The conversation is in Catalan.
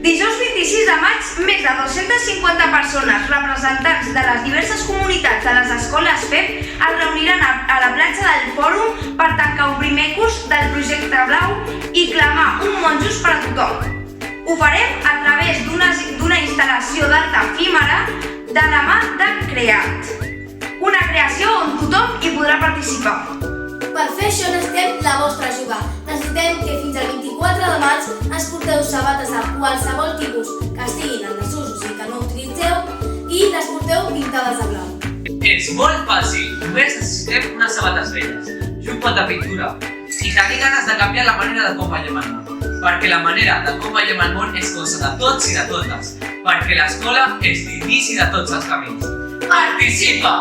Dijous 26 de maig, més de 250 persones representants de les diverses comunitats de les escoles FEP es reuniran a la platja del Fòrum per tancar un primer curs del projecte Blau i clamar un món just per a tothom. Ho farem a través d'una instal·lació d'art efímera de la mà de Creat, una creació on tothom hi podrà participar. Per fer això necessitem la vostra ajuda. Necessitem que fins al 24 de maig ens porteu sabates de qualsevol tipus que estiguin en desusos i que no utilitzeu i les porteu pintades de blau. És molt fàcil, només necessitem unes sabates velles i un pot de pintura i tenir ganes de canviar la manera de com veiem el món. Perquè la manera de com veiem el món és cosa de tots i de totes. Perquè l'escola és l'inici de tots els camins. Participa!